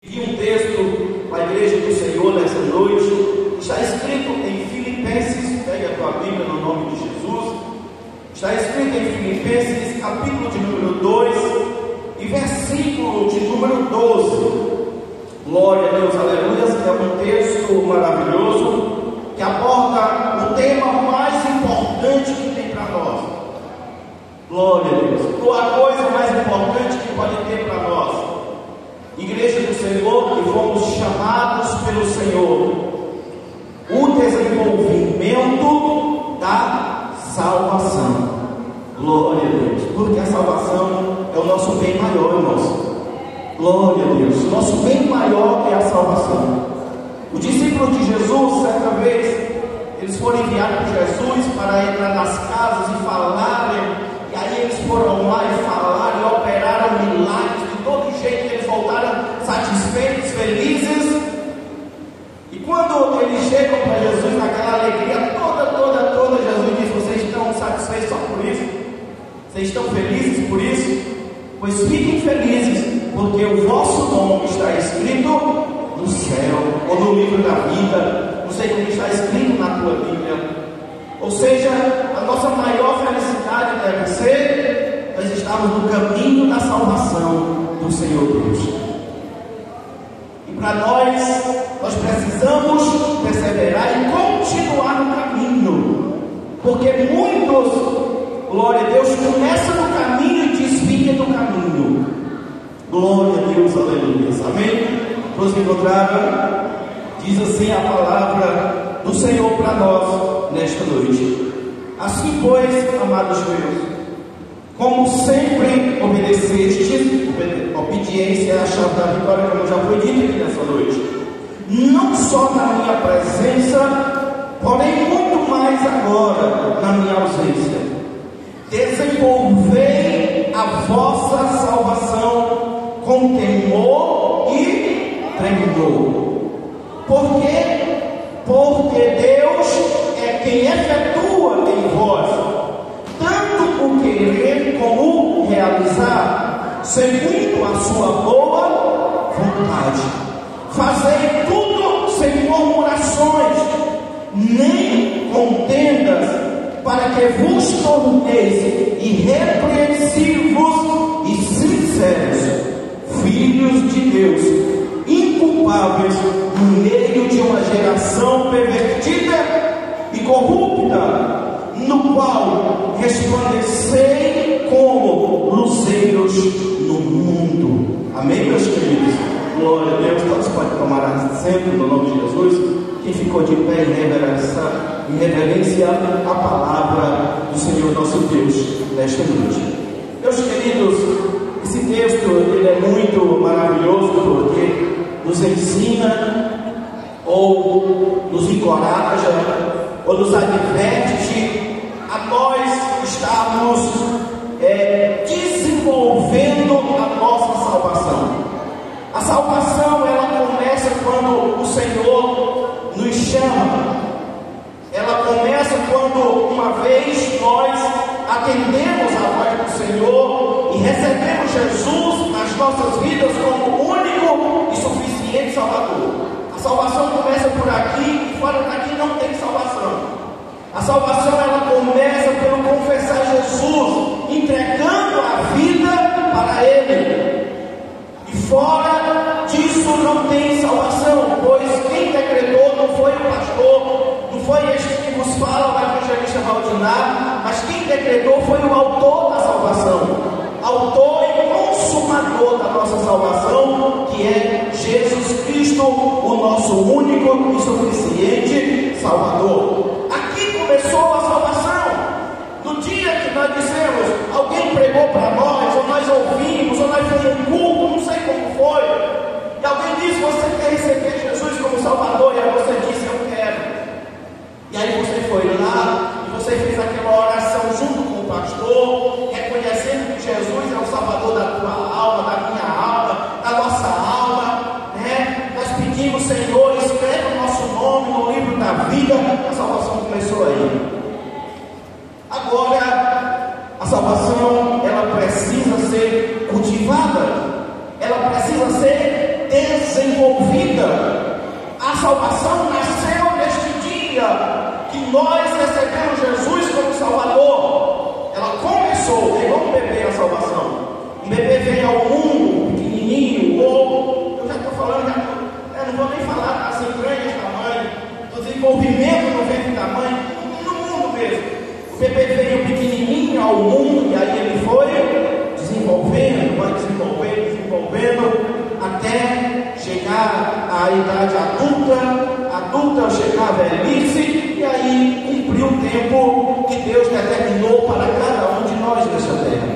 E um texto para a igreja do Senhor nessa noite, está escrito em Filipenses, pega a tua Bíblia no nome de Jesus, está escrito em Filipenses, capítulo de número 2, e versículo de número 12, glória a Deus, aleluia, que é um texto maravilhoso, que aborda o tema mais importante que tem para nós, glória a Deus, a coisa mais importante que pode ter para nós, igreja do Senhor, que fomos chamados pelo Senhor, o desenvolvimento da salvação, glória a Deus, porque a salvação é o nosso bem maior, irmãos, glória a Deus, o nosso bem maior é a salvação. O discípulo de Jesus, certa vez, eles foram enviados por Jesus para entrar nas casas e falarem, e aí eles foram lá e falaram e operaram milagres de todo jeito, eles voltaram satisfeitos, felizes. E quando eles chegam para Jesus naquela alegria toda, Jesus diz: vocês estão satisfeitos só por isso? Vocês estão felizes por isso? Pois fiquem felizes, porque o vosso nome está escrito no céu, ou no livro da vida, não sei como está escrito na tua Bíblia. Ou seja, a nossa maior felicidade deve ser nós estarmos no caminho da salvação do Senhor Deus. E para nós precisamos perseverar e continuar no caminho, porque muitos, glória a Deus, começam no caminho e desviam do caminho. Glória a Deus, aleluia, amém? Nos encontraram, diz assim a palavra do Senhor para nós nesta noite. Assim pois, amados meus, como sempre obedecestes, obediência é a chave da vitória, como já foi dito aqui nessa noite, não só na minha presença, porém muito mais agora na minha ausência. Desenvolvei a vossa salvação com temor e tremor. Por quê? Porque Deus é quem efetua em vós tanto o querer como o realizar, segundo a sua boa vontade. Fazei tudo sem murmurações, nem contendas, para que vos torneis irrepreensíveis e sinceros, filhos de Deus, inculpáveis no meio de uma geração pervertida e corrupta, no qual resplandecei como luzeiros no mundo. Amém, meus queridos? Glória a Deus. Todos podem tomar assento no nome de Jesus. Quem ficou de pé em reverência à palavra do Senhor nosso Deus nesta noite. Meus queridos, esse texto ele é muito maravilhoso, porque nos ensina ou nos encoraja ou nos adverte a nós estarmos desenvolvendo a nossa salvação. A salvação ela começa quando o Senhor nos chama. Ela começa quando uma vez nós atendemos a voz do Senhor e recebemos Jesus nas nossas vidas como o único e suficiente Salvador. A salvação começa por aqui e fora daqui não tem salvação. A salvação ela começa pelo confessar Jesus, entregando a vida para Ele. E fora disso não tem salvação, pois quem decretou não foi o pastor, não foi este que vos fala, o evangelista Valdinar, mas quem decretou foi o autor da salvação, autor e consumador da nossa salvação, que é Jesus Cristo, o nosso único e suficiente Salvador. Aqui começou a salvação. No dia que nós dissemos, alguém pregou para nós, ou nós ouvimos, ou nós fizemos um culto, não sei como foi, e alguém disse: você quer receber Jesus como Salvador? E aí você disse: eu quero. E aí você foi lá e você fez aquela oração junto com o pastor, reconhecendo que Jesus é o Salvador da tua alma, da minha alma, da nossa alma, né? Nós pedimos: Senhor, escreve o nosso nome no livro da vida. A salvação começou aí. Agora, a salvação ela precisa desenvolvida. A salvação nasceu neste dia que nós recebemos Jesus como Salvador. Ela começou, é igual um bebê a salvação. Um bebê vem ao mundo pequenininho, ou eu já estou falando, não vou nem falar das entranhas da mãe, do desenvolvimento no ventre da mãe, no mundo mesmo. O bebê veio pequenininho ao mundo e aí ele foi desenvolvendo, até chegar à idade adulta chegar à velhice, e aí cumpriu o tempo que Deus determinou para cada um de nós nessa terra.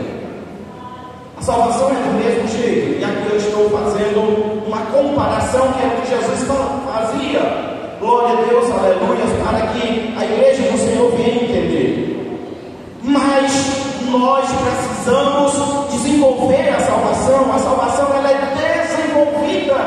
A salvação é do mesmo jeito, e aqui eu estou fazendo uma comparação que é o que Jesus fazia. Glória a Deus, aleluia, para que a igreja do Senhor venha entender. Mas nós precisamos desenvolver a salvação ela é desenvolvida.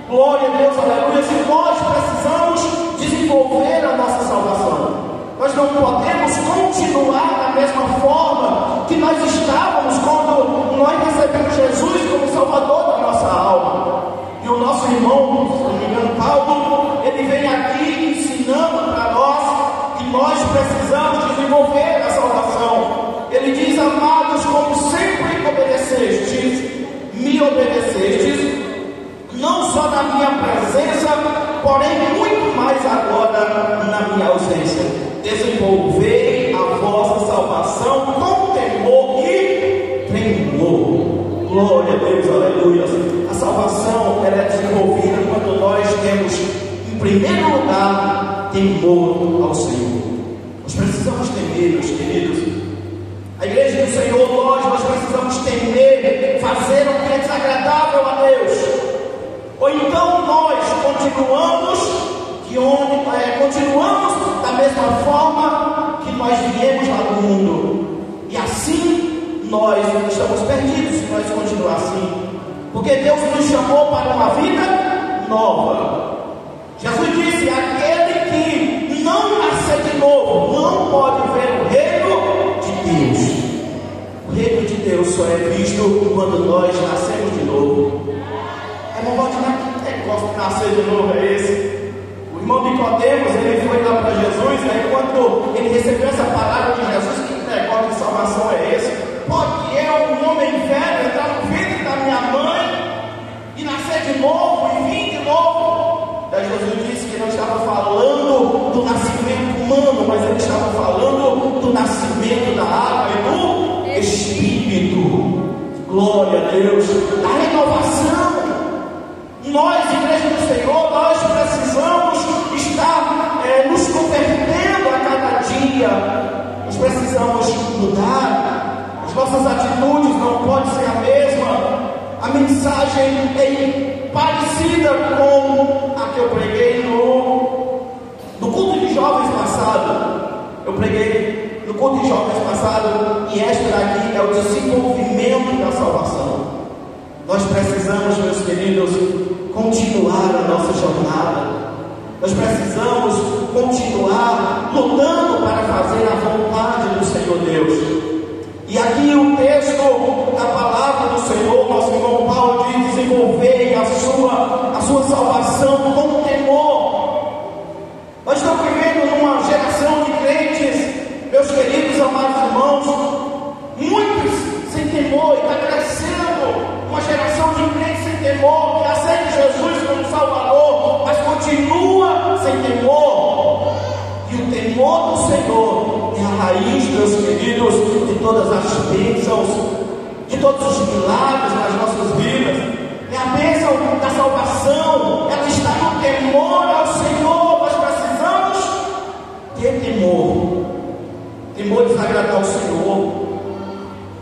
Glória a Deus, aleluia, e nós precisamos desenvolver a nossa salvação. Nós não podemos continuar da mesma forma que nós estávamos quando nós recebemos Jesus como Salvador da nossa alma. E o nosso irmão, se não me engano, Paulo, ele vem aqui ensinando para nós que nós precisamos desenvolver a salvação. Ele diz: amados, como sempre me obedecestes, não só na minha presença, porém muito mais agora na minha ausência. Desenvolvei a vossa salvação com temor e tremor. Glória a Deus, aleluia. A salvação ela é desenvolvida quando nós temos, em primeiro lugar, temor ao Senhor. Nós precisamos temer, meus queridos. A igreja do Senhor, nós precisamos temer, fazer o que é desagradável a Deus. Ou então nós continuamos da mesma forma que nós viemos lá do mundo. E assim nós estamos perdidos se nós continuar assim. Porque Deus nos chamou para uma vida nova. Jesus disse: aquele que não nascer de novo não pode ver o reino de Deus. O reino de Deus só é visto quando nós nascemos de novo. Irmão Valdir, que negócio de nascer de novo é esse? O irmão Nicodemos, ele foi lá para Jesus, aí quando ele recebeu essa palavra de Jesus, que negócio de salvação é esse? Pode eu, um homem velho, entrar no ventre da minha mãe e nascer de novo e vir de novo? Daí Jesus disse que não estava falando do nascimento humano, mas ele estava falando do nascimento da água e do Espírito. Glória a Deus, da renovação. Nós, igreja do Senhor, nós precisamos estar nos convertendo a cada dia. Nós precisamos mudar. As nossas atitudes não podem ser a mesma. A mensagem é parecida com a que eu preguei no culto de jovens passado. Eu preguei no culto de jovens passado, e esta daqui é o desenvolvimento da salvação. Nós precisamos, meus queridos, continuar a nossa jornada. Nós precisamos continuar lutando para fazer a vontade do Senhor Deus. E aqui o texto da palavra do Senhor, nosso irmão Paulo diz: desenvolvei a sua salvação com temor. Nós estamos vivendo numa geração de crentes, meus queridos amados irmãos, muitos sem temor, e está crescendo uma geração de crentes sem temor, que aceita Jesus como Salvador, mas continua sem temor. E o temor do Senhor é a raiz, meus queridos, de todas as bênçãos, de todos os milagres nas nossas vidas. É a bênção da salvação, ela está no temor ao Senhor. Nós precisamos ter temor de agradar ao Senhor,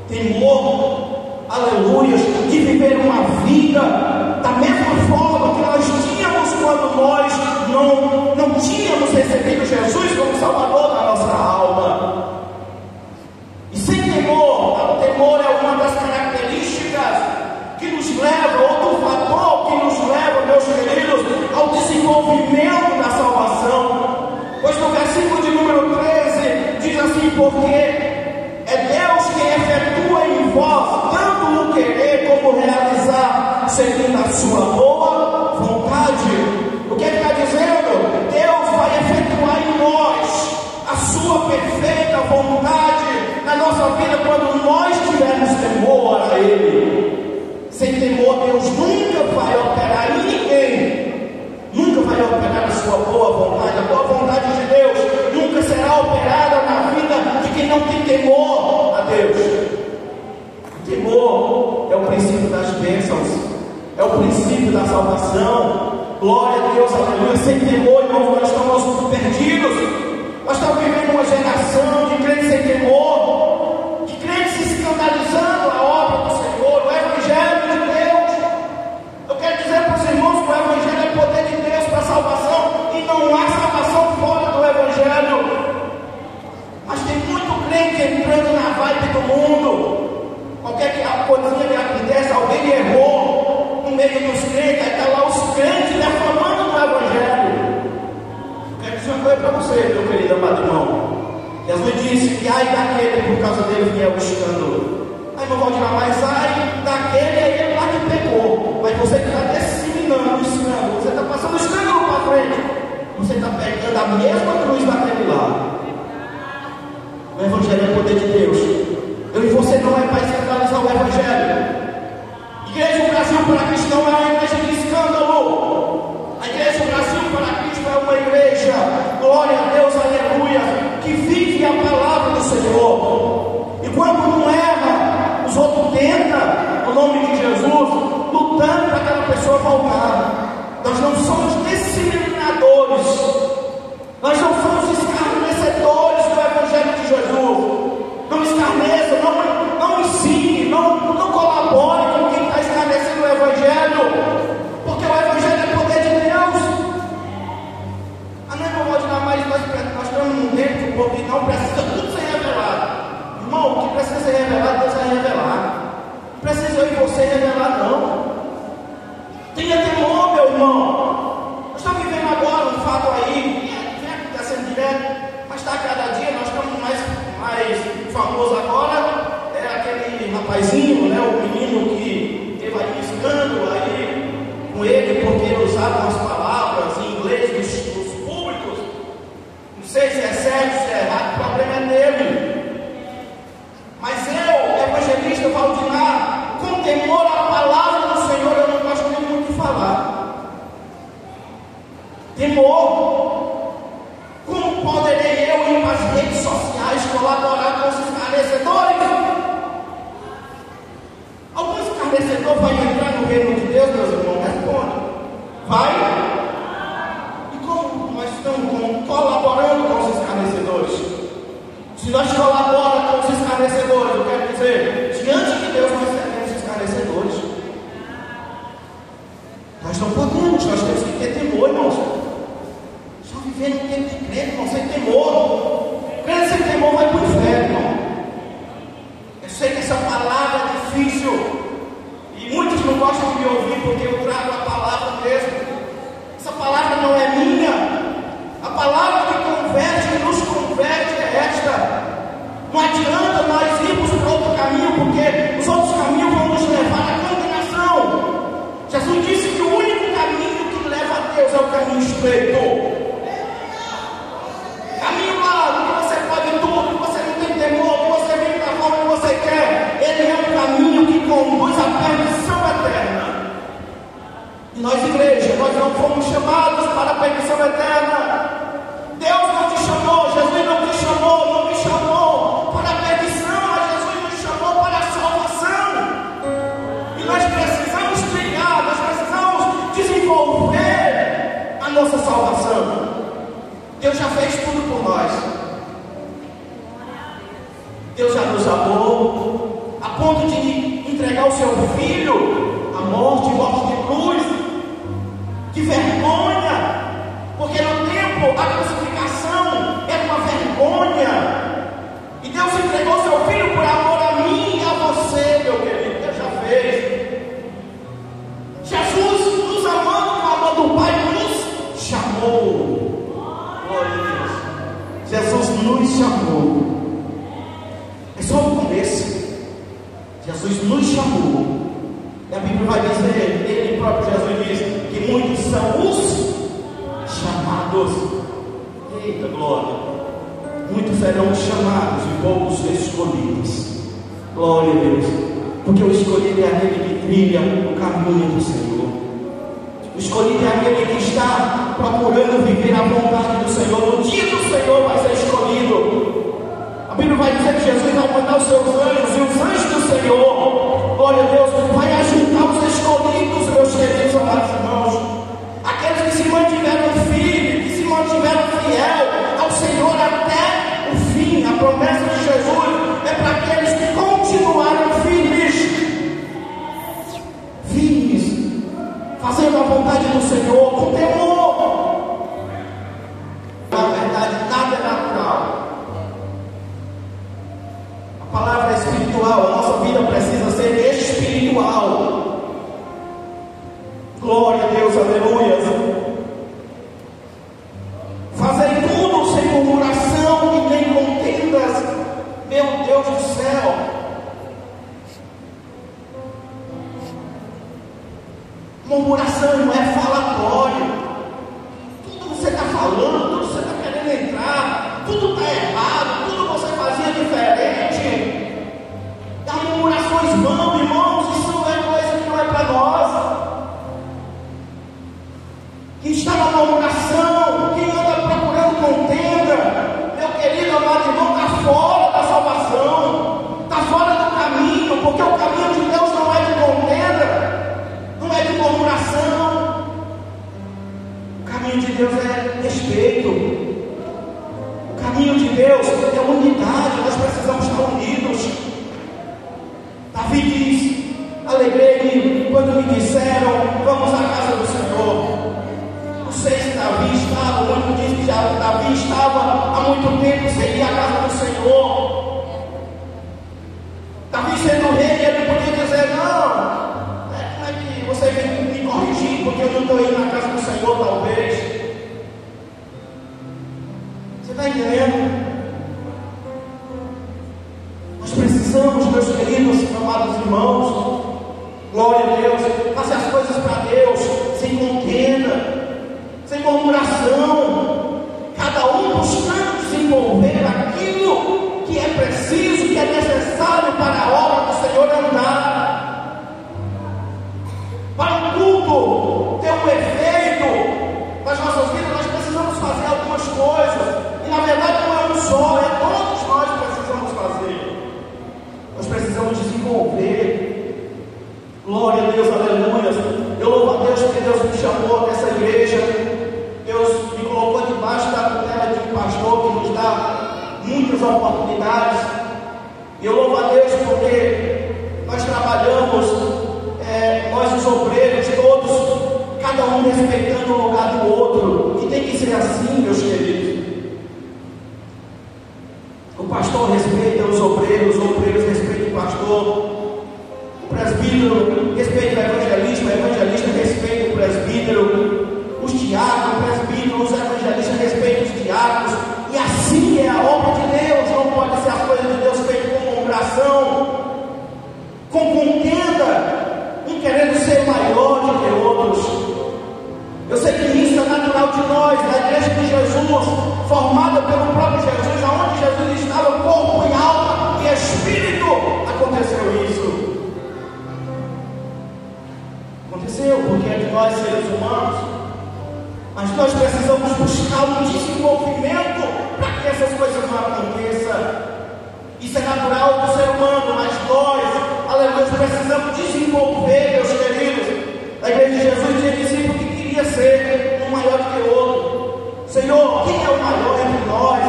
temor, aleluia, de viver uma vida da mesma forma que nós tínhamos quando nós não tínhamos recebido Jesus como Salvador da nossa alma. E sem temor, o temor é uma das características que nos leva, ou do fator que nos leva, meus queridos, ao desenvolvimento da salvação. Pois no versículo de número 13 diz assim: porque é Deus quem efetua em vós tanto o querer como realizar segundo a sua vida, quando nós tivermos temor a Ele, sem temor, Deus nunca vai operar em ninguém, nunca vai operar a sua boa vontade. A boa vontade de Deus nunca será operada na vida de quem não tem temor a Deus. O temor é o princípio das bênçãos, é o princípio da salvação. Glória a Deus, aleluia. Sem temor, irmãos, nós estamos perdidos. Nós estamos vivendo uma geração de crentes sem temor, de crentes se escandalizando a obra do Senhor, o Evangelho de Deus. Eu quero dizer para os irmãos que o Evangelho é o poder de Deus para a salvação, e não há salvação fora do Evangelho. Mas tem muito crente entrando na vibe do mundo. Qualquer coisinha que acontece, alguém errou no meio dos crentes, aí está lá os crentes defamando do Evangelho. Quero dizer uma coisa para você, meu querido amado irmão. Jesus disse que ai daquele, por causa dele vier o escândalo. Aí não vou tirar mais, ai daquele é ele lá que pecou. Mas você que está disseminando o escândalo, você está passando o escândalo para frente, você está pegando a mesma cruz daquele lá. O Evangelho é o poder de Deus. Eu e você não é para escandalizar o Evangelho. Igreja Brasil para Cristo não é uma igreja de escândalo. A Igreja Brasil para Cristo é uma igreja, glória a Deus, aleluia, que vive a palavra do Senhor. E quando não erra, os outros tentam, no nome de Jesus, lutando para aquela pessoa voltar. Nós não somos disciplinadores, nós não somos escarnecedores do Evangelho de Jesus. Não escarneça, não ensine, não colabore com quem está escarnecendo o Evangelho, porque o Evangelho é poder de Deus. Não pode dar mais, nós estamos num tempo do povo que não precisa tudo ser revelado. Irmão, o que precisa ser revelado, Deus vai revelar. Não precisa eu e você revelar, não. Tenha temor, meu irmão. Nós estamos vivendo agora um fato aí, que vem acontecendo direto, mas está cada dia, nós estamos mais famoso agora, é aquele rapazinho, né, o menino que teve aí um escândalo aí com ele, porque ele usava umas palavras em inglês dos públicos. Não sei se é certo, se é errado, o problema é dele. Mas eu, evangelista Valdinar, com temor à palavra do Senhor, eu não gosto nem muito de falar. Temor. Como poderei eu ir para as redes sociais colaborar com os esclarecedores? Algum esclarecedor vai entrar no reino de Deus, meus irmãos? Responde. Vai? E como nós estamos colaborando com os esclarecedores? Se nós colaboramos com os esclarecedores, eu quero dizer, diante de Deus nós seremos esclarecedores. Nós não podemos, nós temos que ter temor, irmãos. Só viver no tempo de crente, irmão, sem temor. Crente sem temor vai para o inferno, irmão. Eu sei que essa palavra é difícil, e muitos não gostam de me ouvir, porque eu trago a palavra mesmo. Essa palavra não é minha. A palavra que converte, que nos converte é esta. Não adianta nós irmos para outro caminho, porque os outros caminhos vão nos levar à condenação. Jesus disse que o único caminho que leva a Deus é o caminho estreito. Caminho largo, que você pode tudo, que você não tem temor, que você vem da forma que você quer. Ele é um caminho que conduz à perdição eterna. E nós, igreja, nós não fomos chamados para a perdição eterna. Deus não te chamou, Jesus não te chamou, não me chamou para a perdição, mas Jesus nos chamou para a salvação. E nós precisamos trilhar, nós precisamos desenvolver a nossa salvação. Deus já fez tudo por nós. Deus já nos amou a ponto de entregar o seu filho à morte de cruz. Que vergonha! Porque no tempo a crucificação era uma vergonha. E Deus entregou seu filho por amor a mim e a você, meu querido. Deus já fez. Jesus, nos amando com o amor do Pai, nos chamou. Glória a Deus. Jesus nos chamou. É só o começo. Jesus nos chamou. E a Bíblia vai dizer, ele próprio Jesus diz, que muitos são os chamados. Eita glória. Muitos serão chamados e poucos escolhidos. Glória a Deus. Porque o escolhido é aquele que trilha o caminho do Senhor. O escolhido é aquele que está procurando viver a vontade do Senhor. No dia do Senhor vai ser escolhido. A Bíblia vai dizer que Jesus vai mandar os seus anjos, e os anjos do Senhor, glória a Deus, vai ajudar os escolhidos, meus queridos amados irmãos. Aqueles que se mantiveram firmes, que se mantiveram fiel ao Senhor até o fim. A promessa de Jesus é para aqueles que continuaram firmes, fazendo a vontade do Senhor com temor. Na verdade, nada é natural. A palavra é espiritual. A nossa vida precisa ser espiritual. Glória a Deus, aleluia. Fazei tudo sem murmuração e nem contendas, meu Deus do céu. Murmuração não é falatório. Tudo você está falando, tudo você está querendo entrar, tudo está errado, tudo você fazia diferente. E as murmurações vão, irmãos, isso não é coisa que não é para nós. Quem está na murmuração, quem anda procurando contenda, meu querido amado irmão, está fora da salvação, está fora do caminho, porque o caminho de Deus não é de contenda, não é de murmuração. O caminho de Deus é respeito. O caminho de Deus é unidade. Nós precisamos estar unidos. Davi diz: alegrei-me quando me disseram, vamos à casa do Senhor. Não sei se Davi estava, muito diz que já Davi estava há muito tempo sem ir à casa do Senhor. Davi sendo rei, ele podia dizer: não, como é que você vem me corrigir porque eu não estou indo na casa do Senhor, talvez. Você está entendendo? Nós precisamos, meus queridos, amados irmãos, glória a Deus, fazer as coisas para Deus, sem contenda, sem murmuração, cada um buscando desenvolver aquilo que é preciso, que é necessário para a obra do Senhor andar. Para o culto ter um efeito nas nossas vidas, nós precisamos fazer algumas coisas, e na verdade não é um só, é todos nós precisamos fazer. Nós precisamos desenvolver. Glória a Deus, aleluia. Eu louvo a Deus porque Deus me chamou dessa igreja. Deus me colocou debaixo da tutela de um pastor que nos dá muitas oportunidades. E eu louvo a Deus porque nós trabalhamos, nós os obreiros todos, cada um respeitando o lugar do outro. E tem que ser assim, meus queridos. O pastor respeita os obreiros respeitam o pastor, o presbítero respeita o evangelista respeita o presbítero, os diáconos, o presbítero, os evangelistas respeitam os diáconos, e assim é a obra de Deus. Não pode ser as coisas de Deus feitas com murmuração, com contenda, um querendo ser maior do que outros. Eu sei que isso é natural de nós, da igreja de Jesus, formada pelo próprio Jesus, aonde Jesus estava, corpo e alma e espírito, aconteceu isso. Aconteceu porque é de nós seres humanos, mas nós precisamos buscar um desenvolvimento para que essas coisas não aconteçam. Isso é natural do ser humano, mas nós, aleluia, precisamos desenvolver, meus queridos. A igreja de Jesus tinha discípulo que queria ser um maior do que o outro. Senhor, quem é o maior entre nós?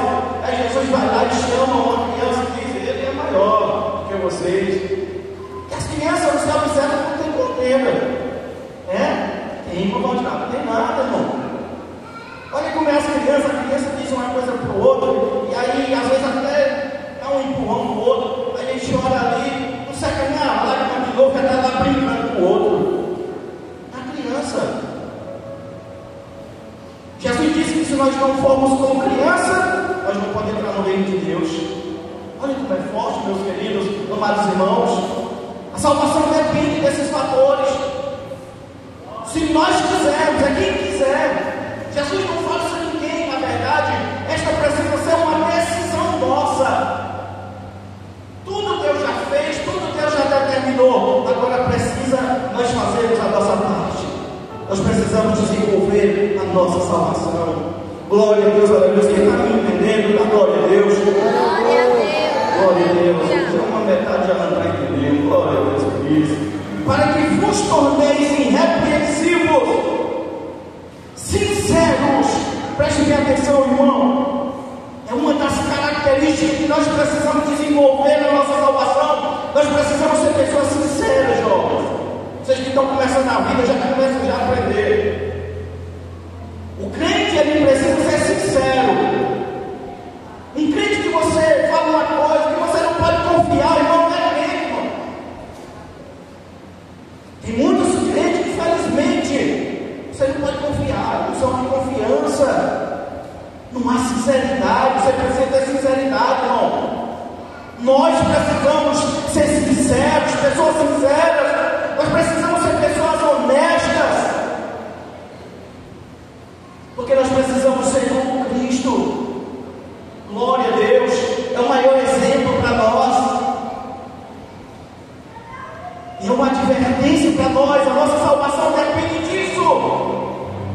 Aí Jesus vai lá e chama uma criança e diz: ele é maior do que vocês. E as crianças no céu disseram que não tem contenda. Tem, irmão, não tem nada, irmão. Olha como é as crianças, a criança diz uma coisa para o outro, e aí às vezes até dá um empurrão no outro, aí a gente chora ali, não seca nem a lágrima de novo, vai estar lá brincando com o outro. A criança. Jesus disse que se nós não formos como criança, nós não podemos entrar no reino de Deus. Olha como é forte, meus queridos, amados irmãos. A salvação depende desses fatores. Se nós quisermos, é quem quiser. Jesus não força ninguém, na verdade. Esta precisa ser uma decisão nossa. Tudo Deus já fez terminou. Agora precisa nós fazermos a nossa parte. Nós precisamos desenvolver a nossa salvação. Glória a Deus, aleluia. Quem está me entendendo, dá glória a Deus. Glória a Deus. Glória a Deus. Já uma metade já não está entendendo. Glória a Deus por isso. Para que vos torneis irrepreensíveis, sinceros. Preste bem atenção, irmão. É uma das características que nós precisamos desenvolver na nossa salvação. Nós precisamos ser pessoas sinceras, jovens. Vocês que estão começando a vida já começam a aprender. O crente, ele precisa ser sincero. Um crente que você fala uma coisa que você não pode confiar, irmão, não é crente, irmão. Tem muitos crentes que, infelizmente, você não pode confiar, não são de confiança. Não há sinceridade, você precisa ter sinceridade, irmão. Nós precisamos ser sinceros, pessoas sinceras. Nós precisamos ser pessoas honestas. Porque nós precisamos ser como Cristo. Glória a Deus. É o maior exemplo para nós. E é uma advertência para nós. A nossa salvação depende disso.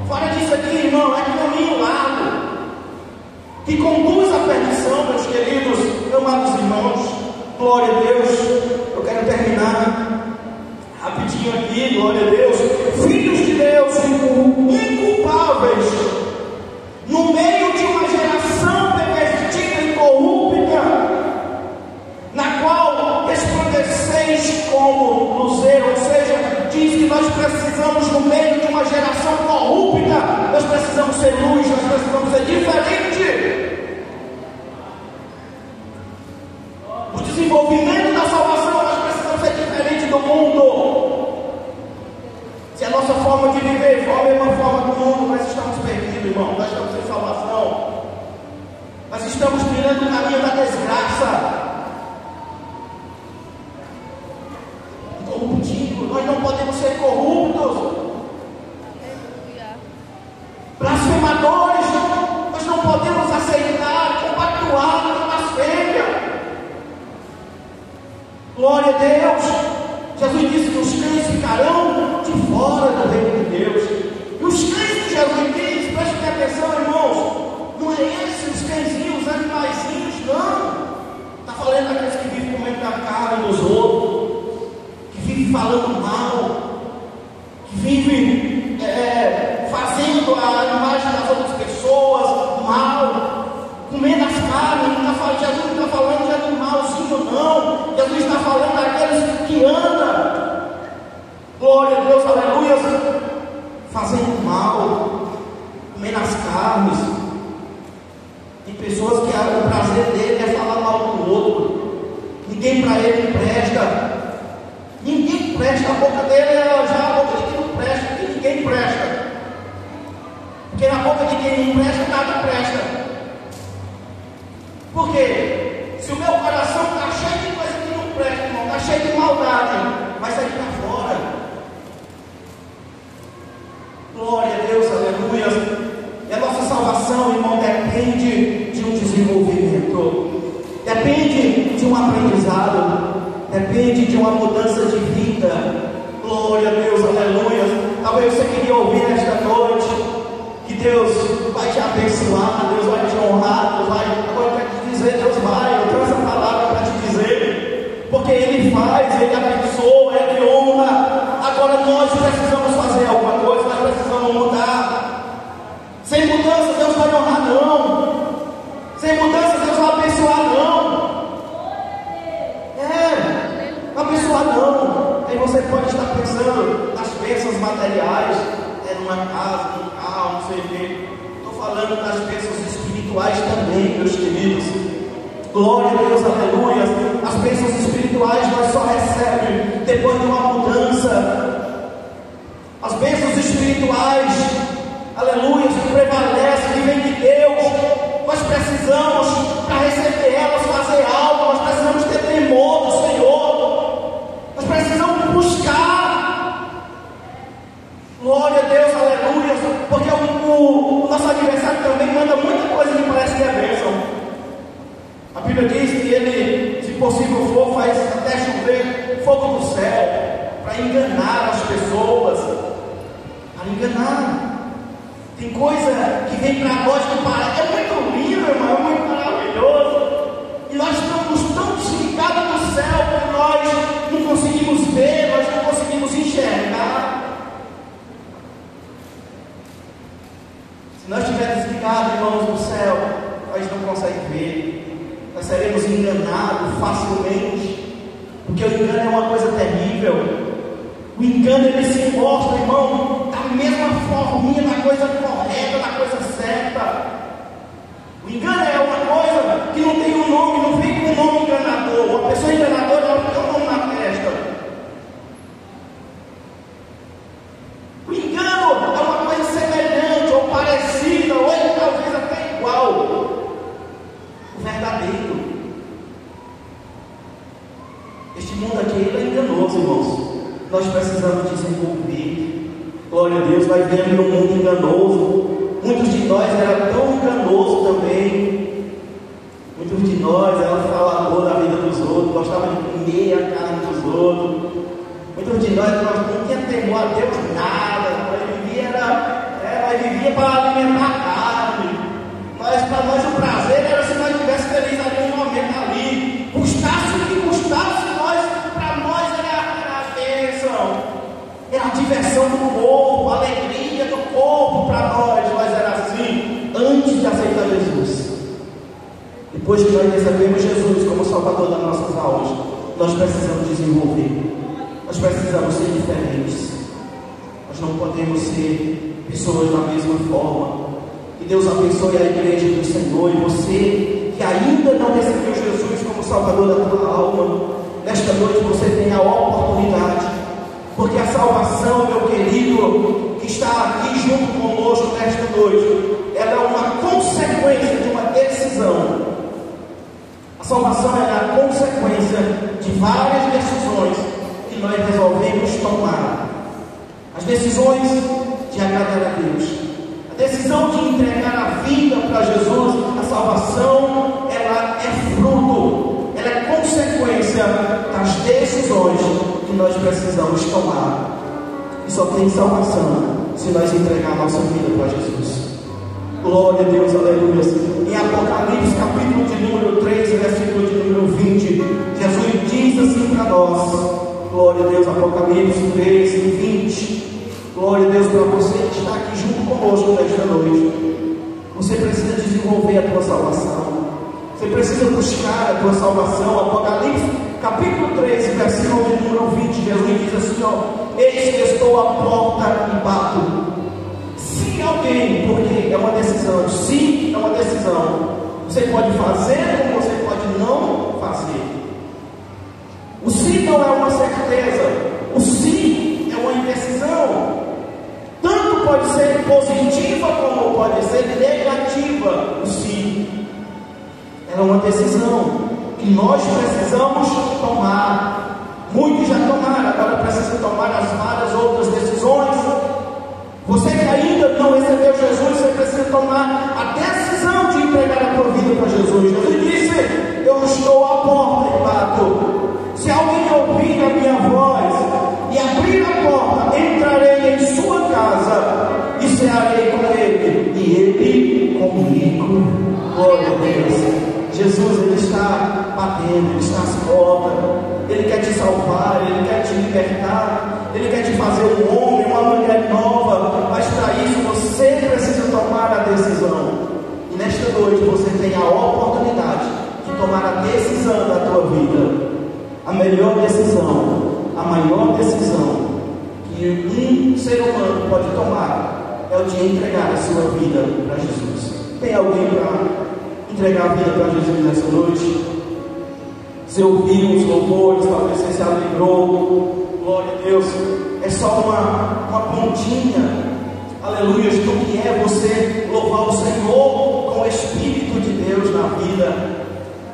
Fora disso aqui, irmão, é caminho largo que conduz à perdição, meus queridos, meus amados irmãos. Glória a Deus. Eu quero terminar rapidinho aqui, glória a Deus. Filhos de Deus, inculpáveis, no meio de uma geração pervertida e corrupta, na qual resplandeceis como luzeiro. Ou seja, diz que nós precisamos, no meio de uma geração corrupta, nós precisamos ser luz, nós precisamos ser diferente. O desenvolvimento da salvação, nós precisamos ser diferente do mundo. Se a nossa forma de viver for a mesma forma do mundo, nós estamos perdidos, irmão. Nós estamos sem salvação. Nós estamos mirando o caminho da desgraça. Corruptível. Nós não podemos ser corruptos. Blasfemadores. Nós não podemos aceitar, compactuar com blasfêmia. Glória a Deus. Jesus disse que os cães ficarão de fora do reino de Deus. E os cães que Jesus diz, prestem atenção, irmãos, não é esse os cãezinhos, os animaizinhos, não. Está falando daqueles que vivem comendo da carne dos outros, que vivem falando mal, que vivem fazendo a imagem das outras pessoas mal, comendo as carnes. Jesus não está falando de animalzinho, não. Jesus está falando daqueles que andam, glória a Deus, aleluia, fazendo mal, comendo as carnes. Tem pessoas que o prazer dele é falar mal do outro. Ninguém para ele presta. Ninguém presta. A boca dele é já a boca de quem não presta, que ninguém presta. Porque na boca de quem não presta, nada presta. Por quê? Se o meu coração está cheio de coisa que não presta, irmão, está cheio de maldade, vai sair para fora. Glória a Deus, aleluia. E a nossa salvação, irmão, depende de um desenvolvimento, depende de um aprendizado, depende de uma mudança de vida. Glória a Deus, aleluia. Talvez você queria ouvir nesta noite que Deus vai te abençoar, Deus vai te honrar, Deus vai. Agora eu quero te dizer, Deus vai, eu tenho essa palavra para te dizer, porque Ele faz, Ele abençoa, Ele honra. Agora nós precisamos fazer alguma coisa, nós precisamos mudar. Sem mudança Deus vai honrar, não. Sem mudança Deus vai abençoar, não. Abençoar, não. Aí você pode estar pensando nas bênçãos materiais, numa casa, num carro, não sei o quê. Estou falando das bênçãos espirituais também, meus queridos. Glória a Deus, aleluia. As bênçãos espirituais nós só recebemos depois de uma mudança. As bênçãos espirituais, aleluia, que prevalecem, que vêm de Deus. Nós precisamos, para receber elas, fazer algo. Nós precisamos ter temor do Senhor. Nós precisamos buscar. Glória a Deus, aleluia. Porque o nosso adversário também manda muita coisa que parece que é bênção. A Bíblia diz que ele, se possível for, faz até chover fogo do céu. enganar. Tem coisa que vem para nós que parece, é muito lindo, irmão, é muito maravilhoso. E nós estamos tão desligados do céu que nós não conseguimos ver, nós não conseguimos enxergar. Se nós estivermos desligados, irmãos, do céu, nós não conseguimos ver. Nós seremos enganados facilmente, porque o engano é uma coisa terrível. O engano, ele se mostra, irmão, da mesma forminha, na coisa correta, na coisa certa. O engano é uma coisa que não tem um nome, não vem com um nome enganador. Uma pessoa enganadora, ela não tem um nome na testa. O engano é uma coisa semelhante, ou parecida, ou talvez até igual. O verdadeiro. Este mundo aqui, ele é enganoso, irmãos. Nós precisamos desenvolver. Glória a Deus, nós vivemos num mundo enganoso. Muitos de nós eram tão enganosos também. Muitos de nós eram falador da vida dos outros, gostavam de comer a carne dos outros. Muitos de nós não tinha temor a Deus nada. Nós vivíamos para alimentar a carne. Para nós o prazer era se nós estivéssemos felizes ali um momento ali. Custasse o que custasse, para nós era a bênção. Era a diversão do corpo, a alegria do corpo para nós era assim, antes de aceitar Jesus. Depois que nós recebemos Jesus como Salvador das nossas almas, nós precisamos desenvolver, nós precisamos ser diferentes, nós não podemos ser pessoas da mesma forma. Que Deus abençoe a igreja do Senhor, e você que ainda não recebeu Jesus como Salvador da tua alma, nesta noite você tem a oportunidade, porque a salvação, meu querido, que está aqui junto conosco nesta noite, ela é uma consequência de uma decisão. A salvação é a consequência de várias decisões que nós resolvemos tomar. As decisões de agradar a Deus, a decisão de entregar a vida para Jesus. A salvação, ela é fruto, ela é consequência das decisões que nós precisamos tomar. E só tem salvação se nós entregar a nossa vida para Jesus. Glória a Deus, aleluia. Em Apocalipse, capítulo de número 3, versículo de número 20, Jesus diz assim para nós. Glória a Deus, Apocalipse 3, 20. Glória a Deus para você que está aqui junto conosco nesta noite. Você precisa desenvolver a tua salvação. Você precisa buscar a tua salvação. Apocalipse capítulo 13, versículo de número 20, Jesus diz assim, eis que estou à porta e bato. Se alguém, porque é uma decisão, se é uma decisão, você pode fazer como você pode não fazer. O se não é uma certeza, o se é uma indecisão. Tanto pode ser positiva como pode ser negativa. O se é uma decisão que nós precisamos tomar. Muitos já tomaram, agora precisa tomar as várias outras decisões. Você que ainda não recebeu Jesus, você precisa tomar a decisão de entregar a tua vida para Jesus. Jesus disse, eu estou à porta e bato. Se alguém ouvir a minha voz e abrir a porta, entrarei em sua casa e cearei com ele, e ele comigo. Glória a Deus. Jesus, ele está batendo, ele está às portas, ele quer te salvar, ele quer te libertar, ele quer te fazer um homem, uma mulher nova, mas para isso você precisa tomar a decisão. E nesta noite você tem a oportunidade de tomar a decisão da tua vida, a melhor decisão, a maior decisão que um ser humano pode tomar é o de entregar a sua vida para Jesus. Tem alguém para entregar a vida para Jesus nessa noite? Você ouviu os louvores, talvez você se alegrou, glória a Deus, é só uma pontinha, aleluia, do que é você louvar o Senhor com o Espírito de Deus na vida.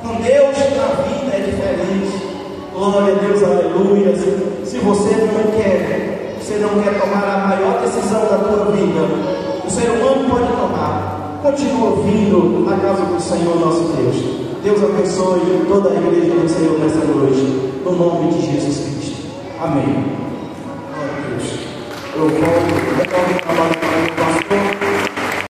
Com Deus na vida é diferente. Glória a Deus, aleluia. Se você não quer tomar a maior decisão da tua vida, o ser humano pode tomar. Continua vindo na casa do Senhor nosso Deus. Deus abençoe toda a igreja do Senhor nessa noite, no nome de Jesus Cristo. Amém. Glória a Deus. eu volto, retorno ao trabalho para